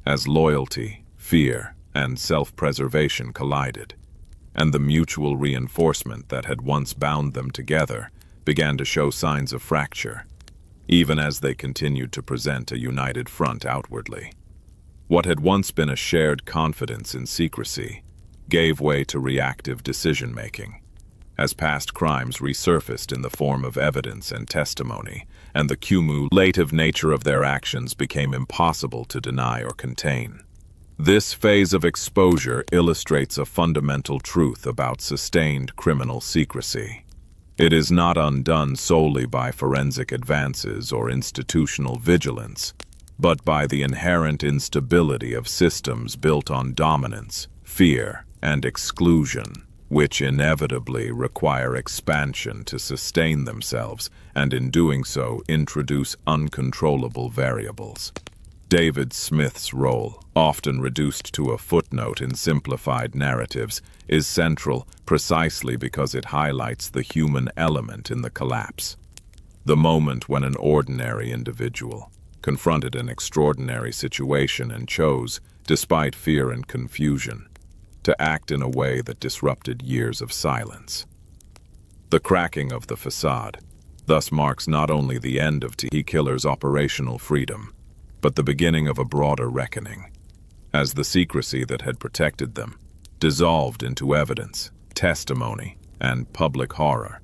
as loyalty, fear, and self-preservation collided, and the mutual reinforcement that had once bound them together began to show signs of fracture, even as they continued to present a united front outwardly. What had once been a shared confidence in secrecy gave way to reactive decision-making, as past crimes resurfaced in the form of evidence and testimony, and the cumulative nature of their actions became impossible to deny or contain. This phase of exposure illustrates a fundamental truth about sustained criminal secrecy. It is not undone solely by forensic advances or institutional vigilance, but by the inherent instability of systems built on dominance, fear, and exclusion, which inevitably require expansion to sustain themselves, and in doing so introduce uncontrollable variables. David Smith's role, often reduced to a footnote in simplified narratives, is central precisely because it highlights the human element in the collapse. The moment when an ordinary individual confronted an extraordinary situation and chose, despite fear and confusion, to act in a way that disrupted years of silence. The cracking of the facade thus marks not only the end of T Killer's operational freedom, but the beginning of a broader reckoning, as the secrecy that had protected them dissolved into evidence, testimony, and public horror,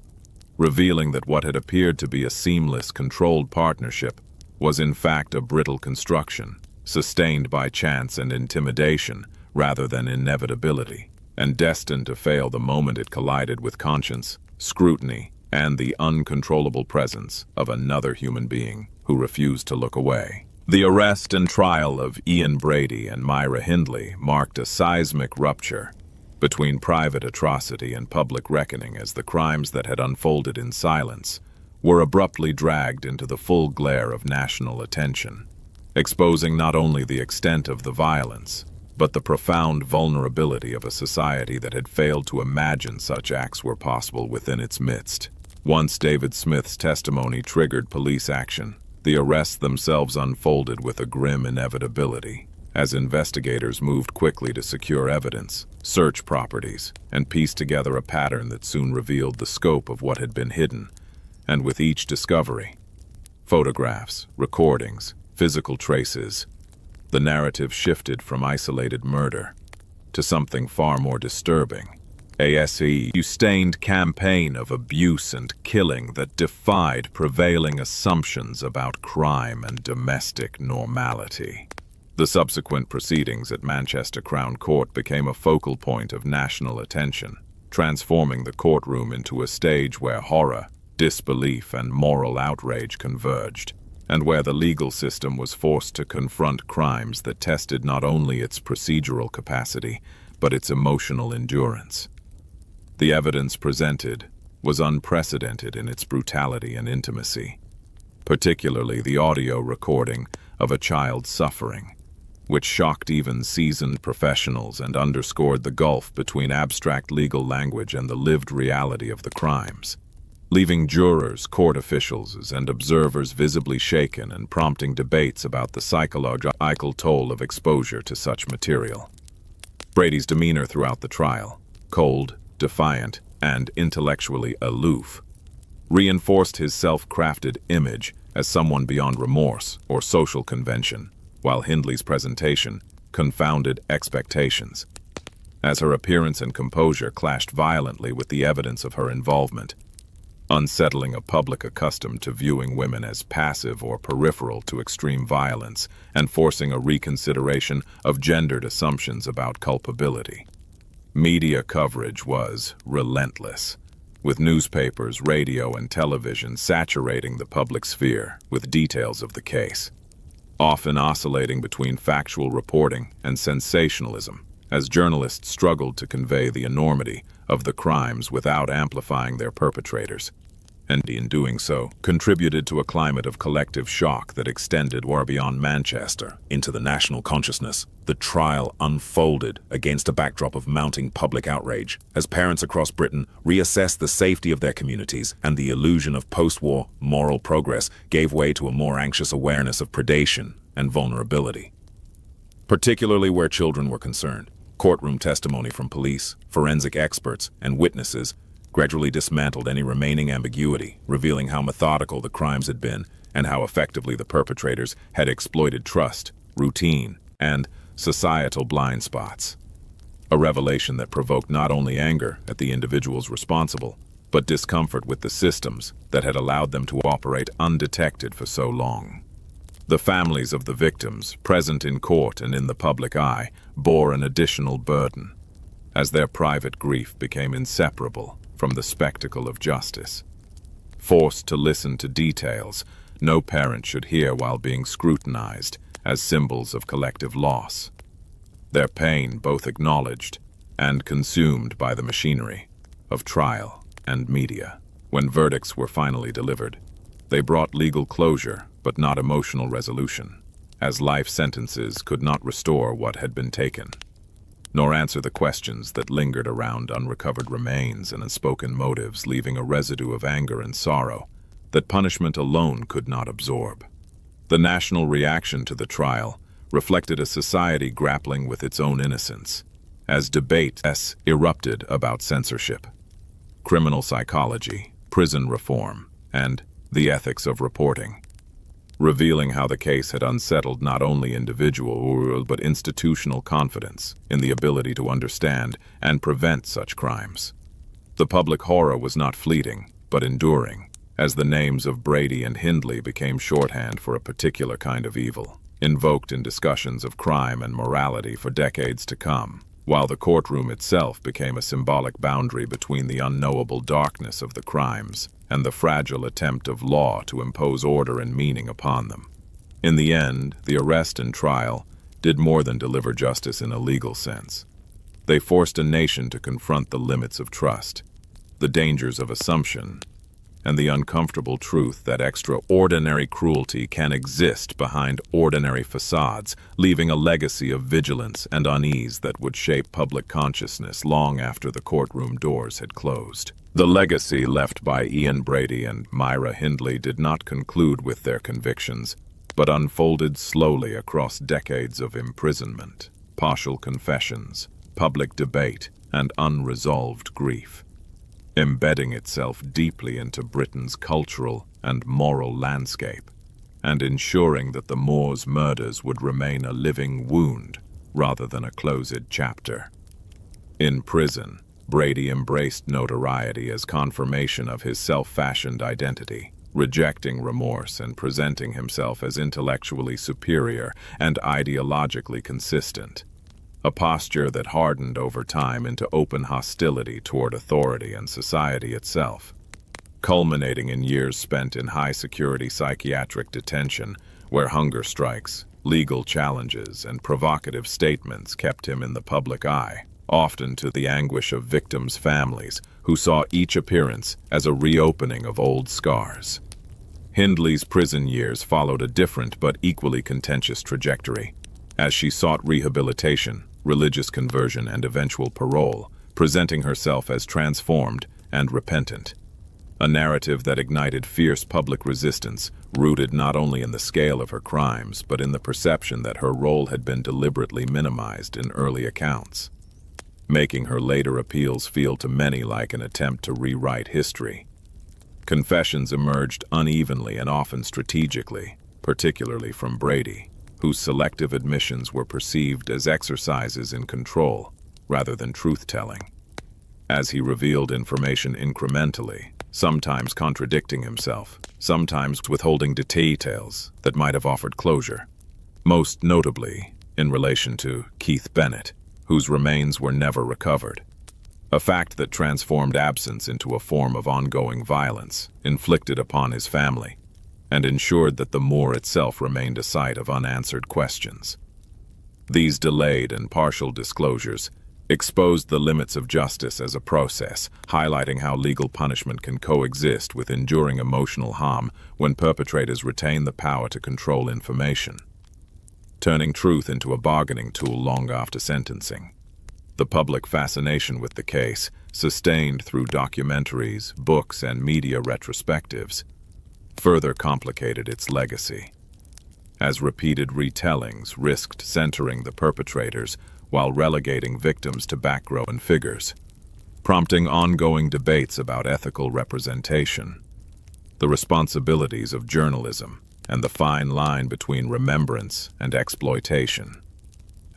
revealing that what had appeared to be a seamless, controlled partnership was in fact a brittle construction, sustained by chance and intimidation rather than inevitability, and destined to fail the moment it collided with conscience, scrutiny, and the uncontrollable presence of another human being who refused to look away. The arrest and trial of Ian Brady and Myra Hindley marked a seismic rupture between private atrocity and public reckoning, as the crimes that had unfolded in silence were abruptly dragged into the full glare of national attention, exposing not only the extent of the violence, but the profound vulnerability of a society that had failed to imagine such acts were possible within its midst. Once David Smith's testimony triggered police action, the arrests themselves unfolded with a grim inevitability, as investigators moved quickly to secure evidence, search properties, and piece together a pattern that soon revealed the scope of what had been hidden. And with each discovery, photographs, recordings, physical traces, the narrative shifted from isolated murder to something far more disturbing. A sustained campaign of abuse and killing that defied prevailing assumptions about crime and domestic normality. The subsequent proceedings at Manchester Crown Court became a focal point of national attention, transforming the courtroom into a stage where horror, disbelief and moral outrage converged, and where the legal system was forced to confront crimes that tested not only its procedural capacity, but its emotional endurance. The evidence presented was unprecedented in its brutality and intimacy, particularly the audio recording of a child suffering, which shocked even seasoned professionals and underscored the gulf between abstract legal language and the lived reality of the crimes, leaving jurors, court officials, and observers visibly shaken and prompting debates about the psychological toll of exposure to such material. Brady's demeanor throughout the trial, cold, defiant, and intellectually aloof, reinforced his self-crafted image as someone beyond remorse or social convention, while Hindley's presentation confounded expectations, as her appearance and composure clashed violently with the evidence of her involvement, unsettling a public accustomed to viewing women as passive or peripheral to extreme violence, and forcing a reconsideration of gendered assumptions about culpability. Media coverage was relentless, with newspapers, radio, and television saturating the public sphere with details of the case, often oscillating between factual reporting and sensationalism, as journalists struggled to convey the enormity of the crimes without amplifying their perpetrators, and in doing so, contributed to a climate of collective shock that extended far beyond Manchester into the national consciousness. The trial unfolded against a backdrop of mounting public outrage, as parents across Britain reassessed the safety of their communities, and the illusion of post-war moral progress gave way to a more anxious awareness of predation and vulnerability, particularly where children were concerned. Courtroom testimony from police, forensic experts, and witnesses gradually dismantled any remaining ambiguity, revealing how methodical the crimes had been and how effectively the perpetrators had exploited trust, routine, and societal blind spots. A revelation that provoked not only anger at the individuals responsible, but discomfort with the systems that had allowed them to operate undetected for so long. The families of the victims, present in court and in the public eye, bore an additional burden, as their private grief became inseparable from the spectacle of justice. Forced to listen to details no parent should hear while being scrutinized as symbols of collective loss, their pain both acknowledged and consumed by the machinery of trial and media. When verdicts were finally delivered, they brought legal closure but not emotional resolution, as life sentences could not restore what had been taken, nor answer the questions that lingered around unrecovered remains and unspoken motives, leaving a residue of anger and sorrow that punishment alone could not absorb. The national reaction to the trial reflected a society grappling with its own innocence, as debates erupted about censorship, criminal psychology, prison reform, and the ethics of reporting, revealing how the case had unsettled not only individual but institutional confidence in the ability to understand and prevent such crimes. The public horror was not fleeting, but enduring, as the names of Brady and Hindley became shorthand for a particular kind of evil, invoked in discussions of crime and morality for decades to come, while the courtroom itself became a symbolic boundary between the unknowable darkness of the crimes and the fragile attempt of law to impose order and meaning upon them. In the end, the arrest and trial did more than deliver justice in a legal sense. They forced a nation to confront the limits of trust, the dangers of assumption, and the uncomfortable truth that extraordinary cruelty can exist behind ordinary facades, leaving a legacy of vigilance and unease that would shape public consciousness long after the courtroom doors had closed. The legacy left by Ian Brady and Myra Hindley did not conclude with their convictions, but unfolded slowly across decades of imprisonment, partial confessions, public debate, and unresolved grief, embedding itself deeply into Britain's cultural and moral landscape, and ensuring that the Moor's murders would remain a living wound rather than a closed chapter. In prison, Brady embraced notoriety as confirmation of his self-fashioned identity, rejecting remorse and presenting himself as intellectually superior and ideologically consistent, a posture that hardened over time into open hostility toward authority and society itself. culminating in years spent in high-security psychiatric detention, where hunger strikes, legal challenges, and provocative statements kept him in the public eye, often to the anguish of victims' families, who saw each appearance as a reopening of old scars. Hindley's prison years followed a different but equally contentious trajectory, as she sought rehabilitation, religious conversion, and eventual parole, presenting herself as transformed and repentant. A narrative that ignited fierce public resistance, rooted not only in the scale of her crimes, but in the perception that her role had been deliberately minimized in early accounts, making her later appeals feel to many like an attempt to rewrite history. Confessions emerged unevenly and often strategically, particularly from Brady, whose selective admissions were perceived as exercises in control rather than truth-telling. As he revealed information incrementally, sometimes contradicting himself, sometimes withholding details that might have offered closure, most notably in relation to Keith Bennett, whose remains were never recovered. A fact that transformed absence into a form of ongoing violence inflicted upon his family, and ensured that the moor itself remained a site of unanswered questions. These delayed and partial disclosures exposed the limits of justice as a process, highlighting how legal punishment can coexist with enduring emotional harm when perpetrators retain the power to control information, turning truth into a bargaining tool long after sentencing. The public fascination with the case, sustained through documentaries, books, and media retrospectives, further complicated its legacy, as repeated retellings risked centering the perpetrators while relegating victims to background figures, prompting ongoing debates about ethical representation, the responsibilities of journalism, and the fine line between remembrance and exploitation.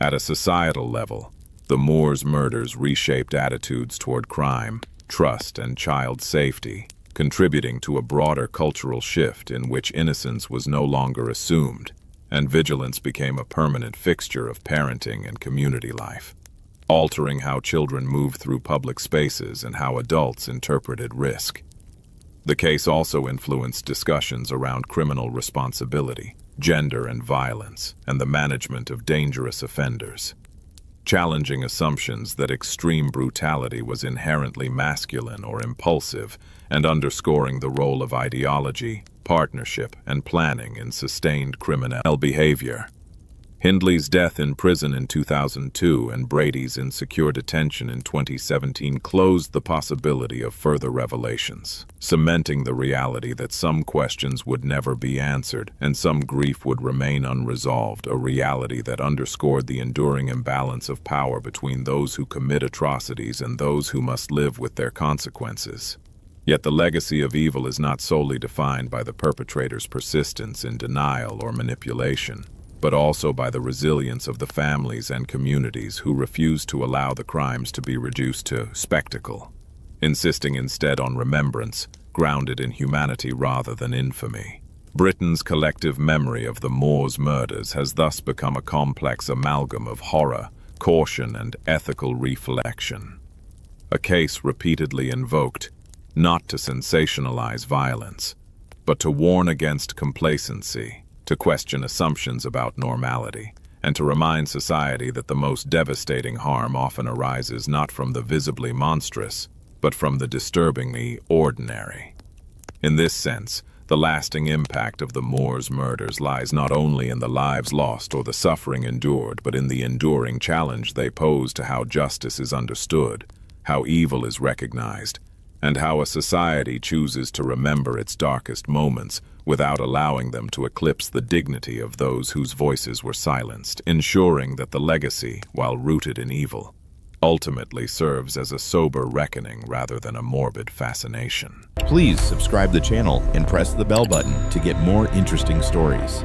At a societal level, the Moor's murders reshaped attitudes toward crime, trust, and child safety, contributing to a broader cultural shift in which innocence was no longer assumed, and vigilance became a permanent fixture of parenting and community life, altering how children moved through public spaces and how adults interpreted risk. The case also influenced discussions around criminal responsibility, gender and violence, and the management of dangerous offenders, challenging assumptions that extreme brutality was inherently masculine or impulsive, and underscoring the role of ideology, partnership, and planning in sustained criminal behavior. Hindley's death in prison in 2002 and Brady's insecure detention in 2017 closed the possibility of further revelations, cementing the reality that some questions would never be answered and some grief would remain unresolved, a reality that underscored the enduring imbalance of power between those who commit atrocities and those who must live with their consequences. Yet the legacy of evil is not solely defined by the perpetrator's persistence in denial or manipulation, but also by the resilience of the families and communities who refuse to allow the crimes to be reduced to spectacle, insisting instead on remembrance, grounded in humanity rather than infamy. Britain's collective memory of the Moor's murders has thus become a complex amalgam of horror, caution, and ethical reflection. A case repeatedly invoked, not to sensationalize violence, but to warn against complacency, to question assumptions about normality, and to remind society that the most devastating harm often arises not from the visibly monstrous, but from the disturbingly ordinary. In this sense, the lasting impact of the Moor's murders lies not only in the lives lost or the suffering endured, but in the enduring challenge they pose to how justice is understood, how evil is recognized, and how a society chooses to remember its darkest moments without allowing them to eclipse the dignity of those whose voices were silenced, ensuring that the legacy, while rooted in evil, ultimately serves as a sober reckoning rather than a morbid fascination. Please subscribe the channel and press the bell button to get more interesting stories.